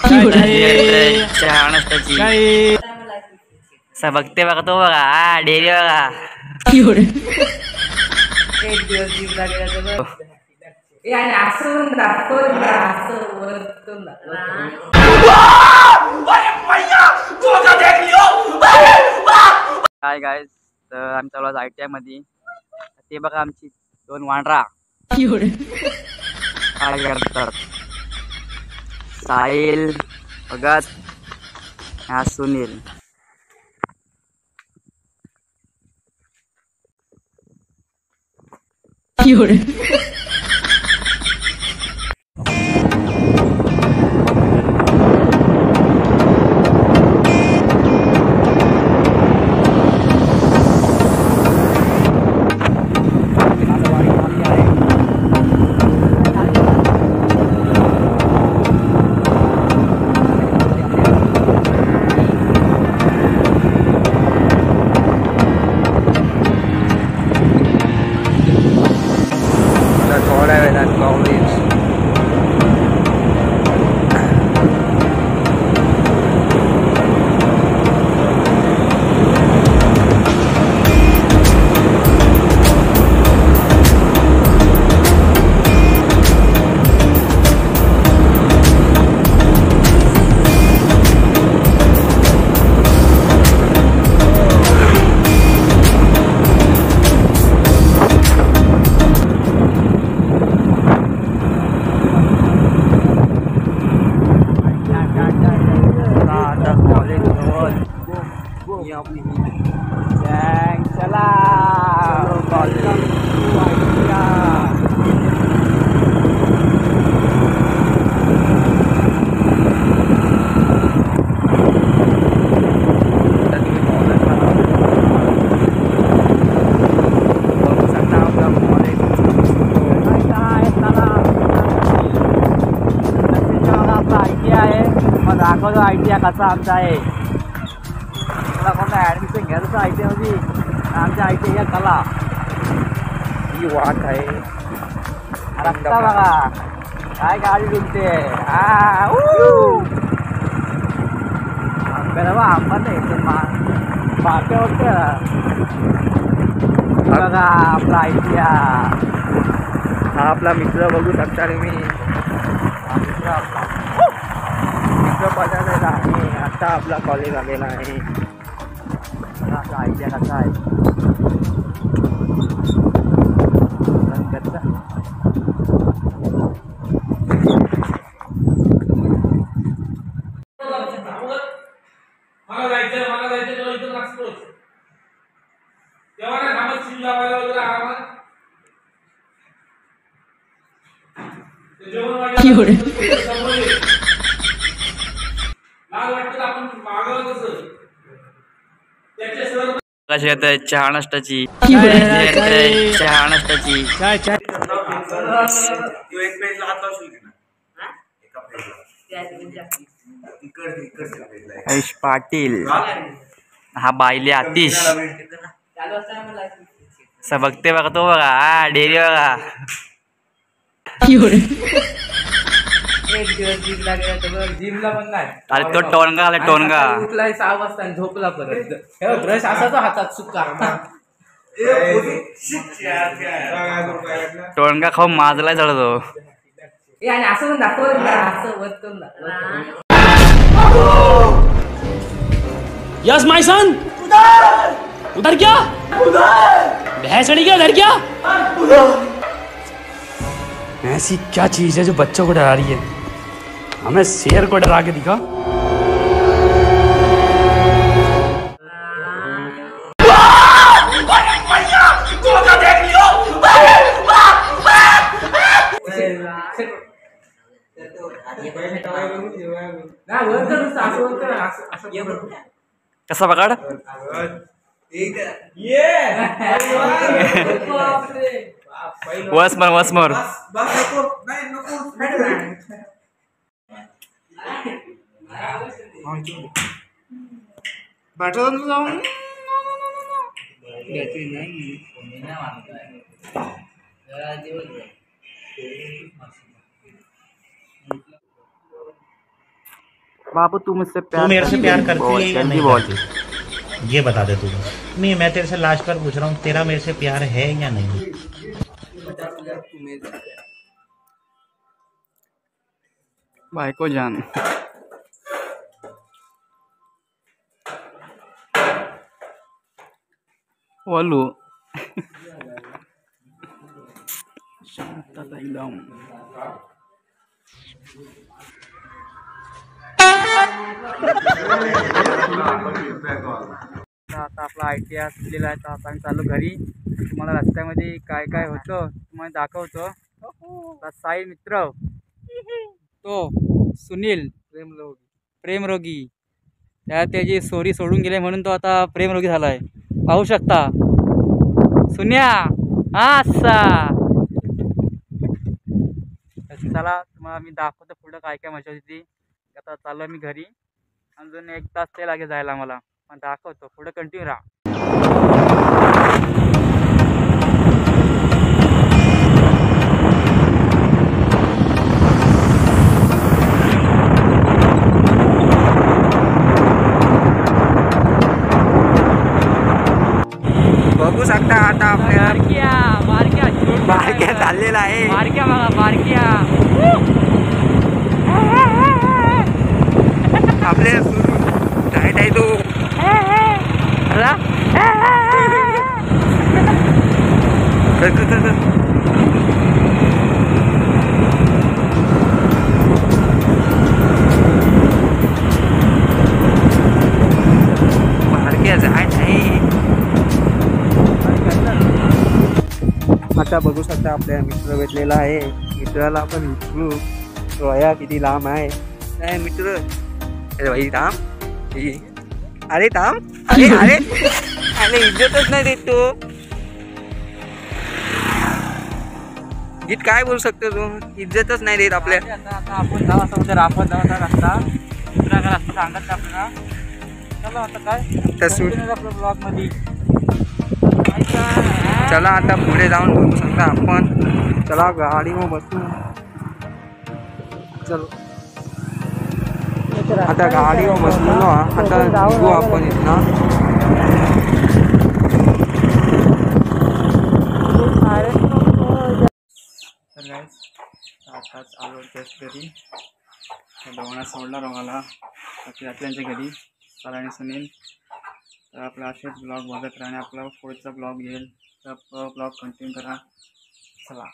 चहा नाश्त्याची बघते बघा तो बघा डेअरी बघा एक दिवस जीव लागला असं वरतून काय गाइस तर आम्ही चालू आज ITI मध्ये ते बघा आमची दोन वांडरा काय करतात साहिल भगत हा सुनील दाखवतो ITI कसा आमचा आहे तुला कोणता ॲडमिशन घ्यायचं ITI मध्ये आमच्या ITI या कला ही वाट आहे रस्ता बघा काय गाडी डुलते आंबा नाही बाकी होते बघा आपला ITI हा आपला मित्र बघू शकता तुम्ही मित्र आपला बदललेला आहे आता आपला कॉलेज आलेला आहे असा ITI कसा आहे मला जायचं तेव्हा इथं लागतोच तेव्हा ना कामात सील लावायला वगैरे आरामात जेवण कशी येते चहा नाश्त्याची चहा नाश्त्याची आयुष पाटील हा बाईले आतिश बघते बघा तो बघा डेअरी बघा एक दिवस जीव लागला जिमला पण नाही अरे तो टोनगा आला टोनगा उठलाय 6 वाजता आणि झोपला परत ब्रश असा तो हातात सुका टोनगा खाऊ माजलाय चढतो असं पण दाखव असं वरतून यस माय सन उधर क्या भैंस चढ़ी क्या उधर क्या ऐसी क्या चीज है जो बच्चों को डरा रही है हमें शेर को डरा के दिखा कसा पकड वस मर बाबू तू मुझसे तू मेरे से प्यार करती बोल, है या जल्दी नहीं बोल। करती ये बता दे तू। नहीं मैं तेरे से लास्ट बार पूछ रहा हूँ, तेरा मेरे से प्यार है या नहीं? बायको जान बोलू शांतता एकदम. आता आपला ITR सुटलेला आहे, तर आता आम्ही चालू घरी. तुम्हाला रस्त्यामध्ये काय काय होतं तुम्हाला दाखवतो. आता साई मित्र तो सुनील प्रेमरोगी त्याची सोरी सोडून गेले म्हणून तो आता प्रेमरोगी झाला आहे. पाहू शकता सुन्या असा. चला तुम्हाला मी दाखवतो पुढं काय काय मजा होती. आता चाललो मी घरी. अजून 1 तास ते लागेल जायला मला, पण दाखवतो पुढं. कंटिन्यू राहा. बघू शकता आता आपल्या बारक्या चाललेला आहे. बारक्या बघा बारक्या आपले टाईट आहे तो. बारक्या जाय नाही. आता बघू शकता आपल्या मित्र भेटलेला आहे. मित्राला आपण विचारू रोया किती लांब आहे. काय मित्र अरे भाई थांब. अरे थांब. अरे अरे अरे इज्जतच नाही देत तो. गीत काय बोलू शकतो तू. इज्जतच नाही देत आपल्या. आता आपण जाऊ असं उद्या राफत जाऊ रस्ता दुसरा का रस्ता सांगत आपल्याला. चला आता काय आपल्या ब्लॉग मध्ये. चला आता पुढे जाऊन बघू शकता आपण. चला गाडीवर बसू. चलो आता गाडीवर बसलो ना. आता निघू आपण इथनं. तर गाईस आताच आलो जस्ट घरी. दोघांना सोडणार आम्हाला आपल्याच्या घरी सर आणि सुनील. तर आपला असेच ब्लॉग बघत राहणे. आपला पुढचा ब्लॉग येईल तर ब्लॉग कंटिन्यू करा. चला.